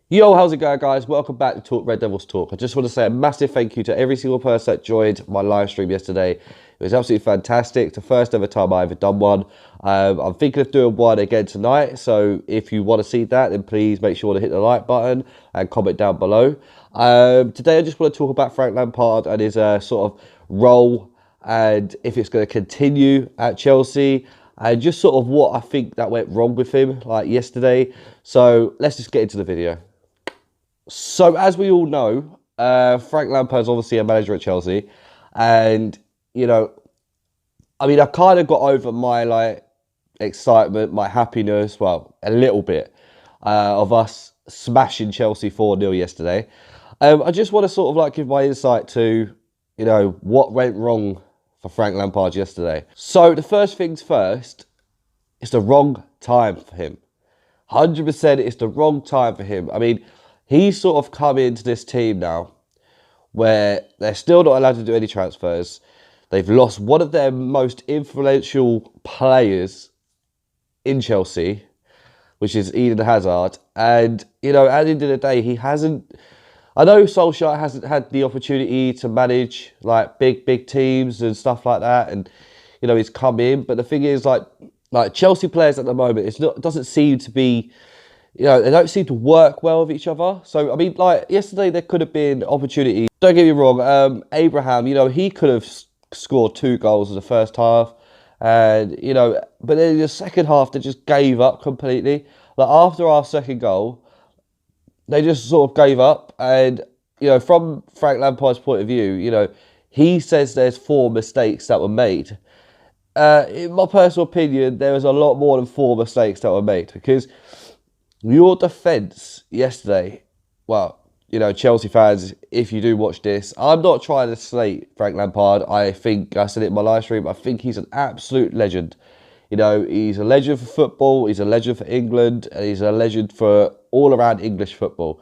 Yo, how's it going, guys? Welcome back to Talk Red Devils Talk. I just want to say a massive thank you to every single person that joined my live stream yesterday. It was absolutely fantastic. It's the first ever time I ever done one. I'm thinking of doing one again tonight. So if you want to see that, then please make sure to hit the like button and comment down below. Today, I just want to talk about Frank Lampard and his sort of role and if it's going to continue at Chelsea and just sort of what I think that went wrong with him like yesterday. So let's just get into the video. So, as we all know, Frank Lampard's obviously a manager at Chelsea, and I kind of got over my excitement, my happiness, well, a little bit of us smashing Chelsea 4-0 yesterday. I just want to sort of give my insight to what went wrong for Frank Lampard yesterday. So, the first things first, it's the wrong time for him. 100% it's the wrong time for him. I mean, he's sort of come into this team now where they're still not allowed to do any transfers. They've lost one of their most influential players in Chelsea, which is Eden Hazard. And, at the end of the day, he hasn't... I know Solskjaer hasn't had the opportunity to manage, big teams and stuff like that. And, he's come in. But the thing is, Chelsea players at the moment, it doesn't seem to be... they don't seem to work well with each other. So, I mean, yesterday there could have been opportunity. Don't get me wrong, Abraham, he could have scored 2 goals in the first half. And, but then in the second half, they just gave up completely. After our second goal, they just sort of gave up. And, from Frank Lampard's point of view, he says there's 4 mistakes that were made. In my personal opinion, there was a lot more than 4 mistakes that were made because... your defence yesterday, well, Chelsea fans, if you do watch this, I'm not trying to slate Frank Lampard. I think, I said it in my live stream, I think he's an absolute legend. He's a legend for football, he's a legend for England, and he's a legend for all around English football.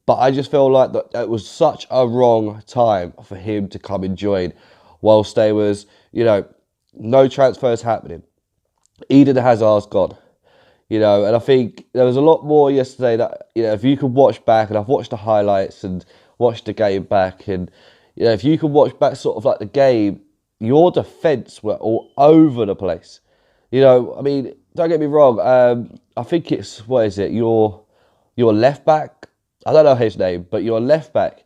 But I just feel like that it was such a wrong time for him to come and join whilst there was, no transfers happening. Eden Hazard's gone. And I think there was a lot more yesterday that, if you could watch back, and I've watched the highlights and watched the game back, and, if you could watch back sort of the game, your defence were all over the place. I mean, don't get me wrong, I think it's, what is it, your left back, I don't know his name, but your left back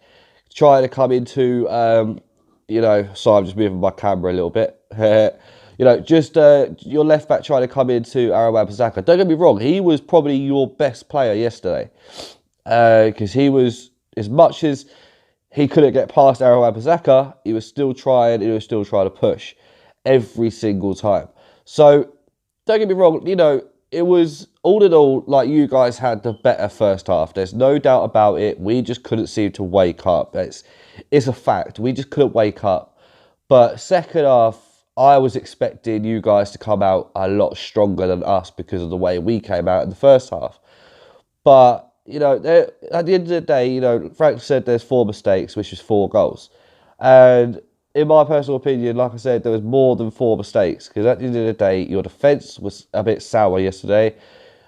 trying to come into, sorry, I'm just moving my camera a little bit. Your left back trying to come into Wan-Bissaka. Don't get me wrong, he was probably your best player yesterday. Because he was, as much as he couldn't get past Wan-Bissaka, he was still trying to push every single time. So, don't get me wrong, it was, all in all, you guys had the better first half. There's no doubt about it. We just couldn't seem to wake up. It's a fact. We just couldn't wake up. But second half, I was expecting you guys to come out a lot stronger than us because of the way we came out in the first half. But, at the end of the day, Frank said there's 4 mistakes, which is 4 goals. And in my personal opinion, like I said, there was more than 4 mistakes. Because at the end of the day, your defence was a bit sour yesterday.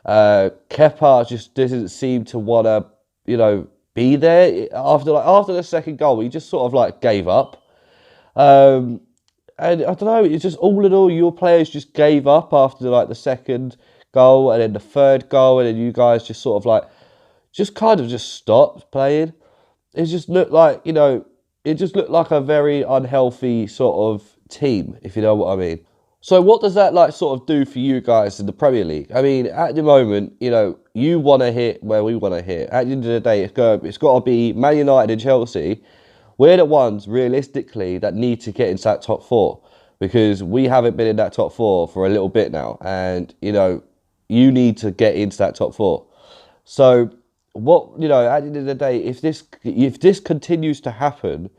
Kepa just didn't seem to want to, be there. After the second goal, he just sort of gave up. And I don't know, it's just all in all, your players just gave up after the second goal and then the third goal, and then you guys just sort of just stopped playing. It just looked like a very unhealthy sort of team, if you know what I mean. So what does that sort of do for you guys in the Premier League? I mean, at the moment, you want to hit where we want to hit. At the end of the day, it's got to be Man United and Chelsea. We're the ones, realistically, that need to get into that top 4 because we haven't been in that top 4 for a little bit now. And, you need to get into that top 4. So, at the end of the day, if this continues to happen,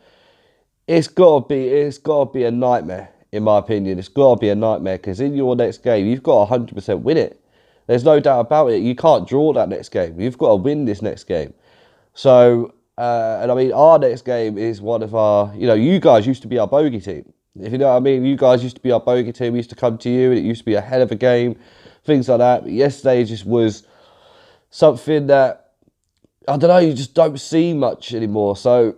it's got to be a nightmare, in my opinion. It's got to be a nightmare because in your next game, you've got to 100% win it. There's no doubt about it. You can't draw that next game. You've got to win this next game. So... and I mean, our next game is one of our, you guys used to be our bogey team. If you know what I mean, you guys used to be our bogey team. We used to come to you and it used to be a hell of a game, things like that. But yesterday just was something that I don't know, you just don't see much anymore. So,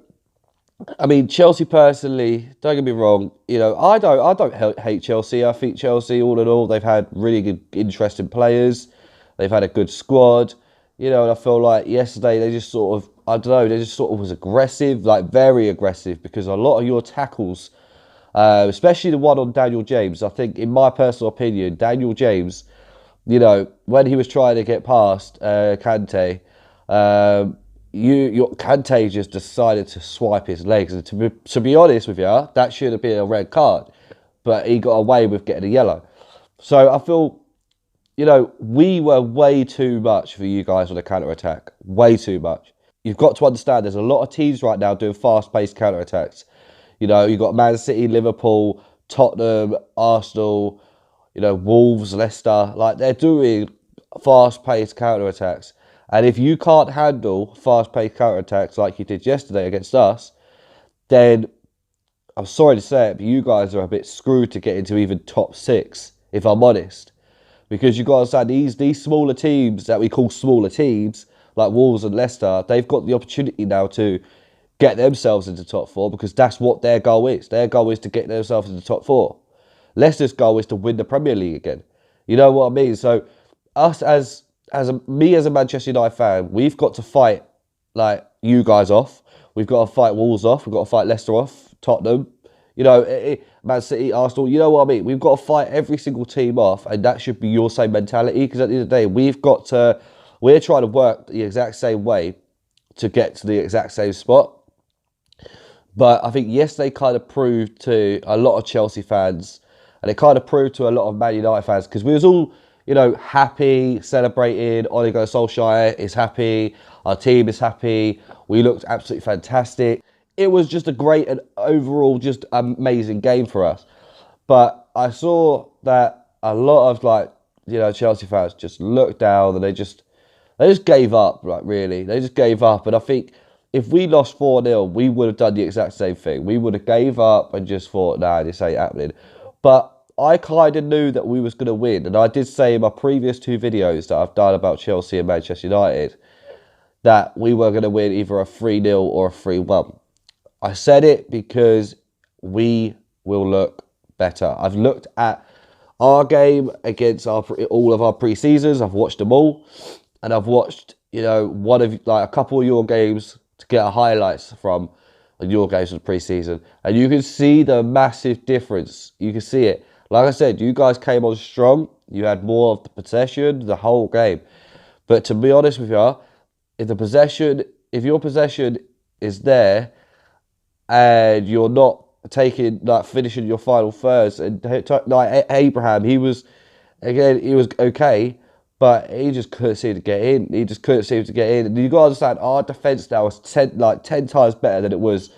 I mean, Chelsea personally, don't get me wrong, I don't hate Chelsea. I think Chelsea, all in all, they've had really good, interesting players. They've had a good squad, and I feel like yesterday they just sort of, I don't know, they just sort of was aggressive, like very aggressive, because a lot of your tackles, especially the one on Daniel James, I think, in my personal opinion, Daniel James, when he was trying to get past Kante, um, your Kante just decided to swipe his legs, and to be honest with you, that should have been a red card, but he got away with getting a yellow. So I feel, we were way too much for you guys on the counter attack, way too much. You've got to understand, there's a lot of teams right now doing fast-paced counter attacks. You've got Man City, Liverpool, Tottenham, Arsenal, Wolves, Leicester, like they're doing fast-paced counter-attacks. And if you can't handle fast-paced counter-attacks like you did yesterday against us, then I'm sorry to say it, but you guys are a bit screwed to get into even top six, if I'm honest. Because you've got to understand, these smaller teams that we call smaller teams, like Wolves and Leicester, they've got the opportunity now to get themselves into top four, because that's what their goal is. Their goal is to get themselves into top four. Leicester's goal is to win the Premier League again. You know what I mean? So us me as a Manchester United fan, we've got to fight like you guys off. We've got to fight Wolves off. We've got to fight Leicester off, Tottenham. Man City, Arsenal. You know what I mean? We've got to fight every single team off, and that should be your same mentality. Because at the end of the day, we're trying to work the exact same way to get to the exact same spot. But I think yesterday kind of proved to a lot of Chelsea fans, and it kind of proved to a lot of Man United fans, because we was all, happy, celebrating. Ole Gunnar Solskjaer is happy. Our team is happy. We looked absolutely fantastic. It was just a great and overall just amazing game for us. But I saw that a lot of Chelsea fans just looked down, and they just gave up, like really. They just gave up. And I think if we lost 4-0, we would have done the exact same thing. We would have gave up and just thought, nah, this ain't happening. But I kind of knew that we was going to win. And I did say in my previous two videos that I've done about Chelsea and Manchester United that we were going to win either a 3-0 or a 3-1. I said it because we will look better. I've looked at our game against all of our pre-seasons. I've watched them all. And I've watched, a couple of your games to get highlights from your games of the pre-season. And you can see the massive difference. You can see it. Like I said, you guys came on strong. You had more of the possession the whole game. But to be honest with you, if your possession is there and you're not finishing your final thirds, and like Abraham, he was okay, but he just couldn't seem to get in. And you got to understand, our defence now is 10 times better than it was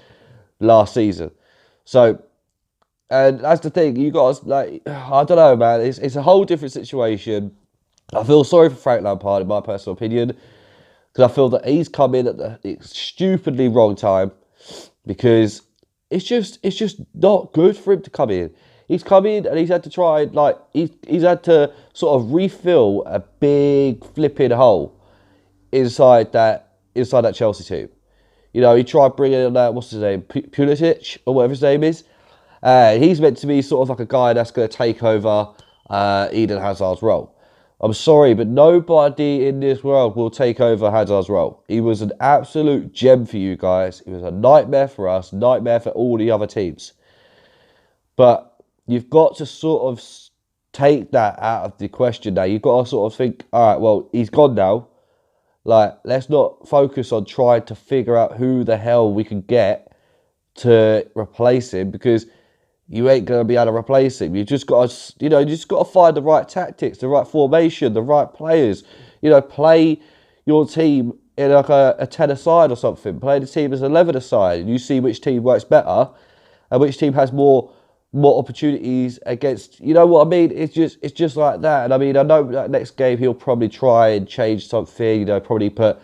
last season. So, and that's the thing. You got to, I don't know, man. It's a whole different situation. I feel sorry for Frank Lampard, in my personal opinion, because I feel that he's come in at the stupidly wrong time, because it's just not good for him to come in. He's come in and he's had to try, he's had to sort of refill a big flipping hole inside that Chelsea team. He tried bringing in, what's his name, Pulisic, or whatever his name is. He's meant to be sort of like a guy that's going to take over Eden Hazard's role. I'm sorry, but nobody in this world will take over Hazard's role. He was an absolute gem for you guys. He was a nightmare for us, nightmare for all the other teams. But you've got to sort of take that out of the question now. You've got to sort of think, all right, well, he's gone now. Let's not focus on trying to figure out who the hell we can get to replace him, because you ain't going to be able to replace him. You just got to, find the right tactics, the right formation, the right players. Play your team in like a 10-a-side or something. Play the team as 11-a-side, and you see which team works better and which team has more opportunities against. You know what I mean? It's just like that. And I mean, I know that next game he'll probably try and change something. Probably put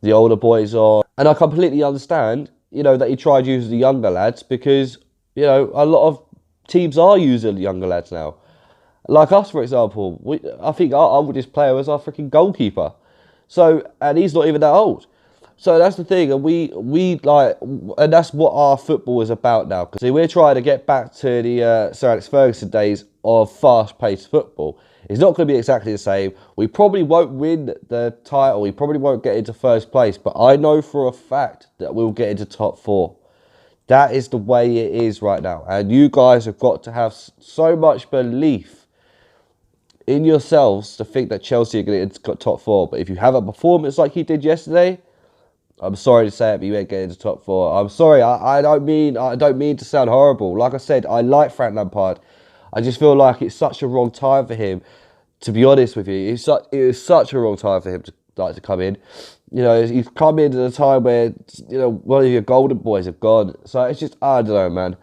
the older boys on. And I completely understand, that he tried using the younger lads, because a lot of teams are using the younger lads now. Like us, for example. I think our oldest player was our freaking goalkeeper. So, and he's not even that old. So that's the thing, and we like, and that's what our football is about now. Because we're trying to get back to the Sir Alex Ferguson days of fast-paced football. It's not going to be exactly the same. We probably won't win the title. We probably won't get into first place. But I know for a fact that we'll get into top 4. That is the way it is right now. And you guys have got to have so much belief in yourselves to think that Chelsea are going to get into top 4. But if you have a performance like you did yesterday, I'm sorry to say it, but you ain't getting into top 4. I'm sorry. I don't mean to sound horrible. Like I said, I like Frank Lampard. I just feel like it's such a wrong time for him. To be honest with you, it is such a wrong time for him to come in. You know, he's come in at a time where, you know, one of your golden boys have gone. So it's just, I don't know, man.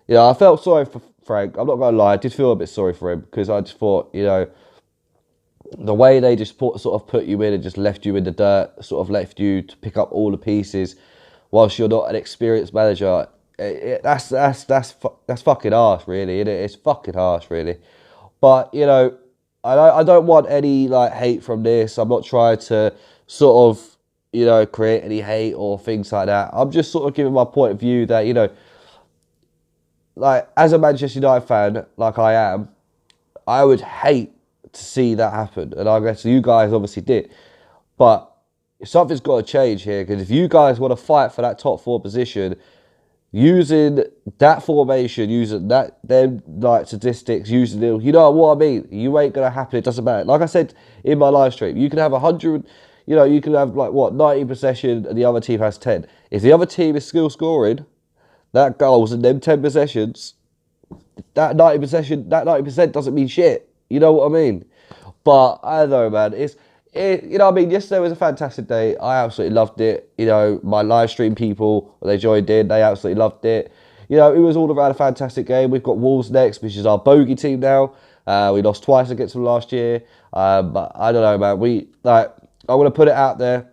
You know, I felt sorry for Frank. I'm not going to lie. I did feel a bit sorry for him because I just thought, you know, the way they just sort of put you in and just left you in the dirt, sort of left you to pick up all the pieces whilst you're not an experienced manager, that's fucking harsh, really. It's fucking harsh, really. But, you know, I don't want any, like, hate from this. I'm not trying to sort of, you know, create any hate or things like that. I'm just sort of giving my point of view that, you know, like, as a Manchester United fan, like I am, I would hate to see that happen. And I guess you guys obviously did. But something's got to change here, because if you guys want to fight for that top 4 position, using that formation, using them like statistics, using them, you know what I mean? You ain't gonna happen. It doesn't matter. Like I said in my live stream, you can have 100, you know, you can have like what 90 possession, and the other team has 10. If the other team is still scoring that goals in them 10 possessions, that 90% doesn't mean shit. You know what I mean? But I don't know, man. You know what I mean? Yesterday was a fantastic day. I absolutely loved it. You know, my live stream people, they joined in. They absolutely loved it. You know, it was all around a fantastic game. We've got Wolves next, which is our bogey team now. We lost twice against them last year. But I don't know, man. I want to put it out there.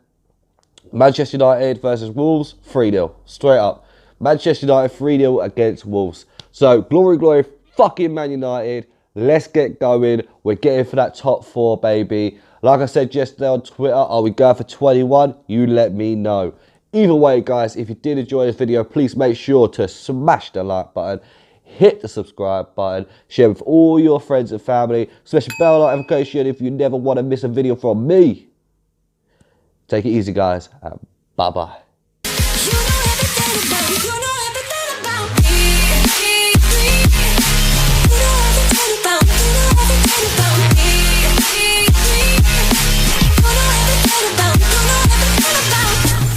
Manchester United versus Wolves, 3-0. Straight up. Manchester United 3-0 against Wolves. So, glory, fucking Man United. Let's get going. We're getting for that top 4, baby. Like I said yesterday on Twitter, are we going for 21? You let me know. Either way, guys, if you did enjoy this video, please make sure to smash the like button, hit the subscribe button, share with all your friends and family, smash the bell notification if you never want to miss a video from me. Take it easy, guys, and bye-bye. About me.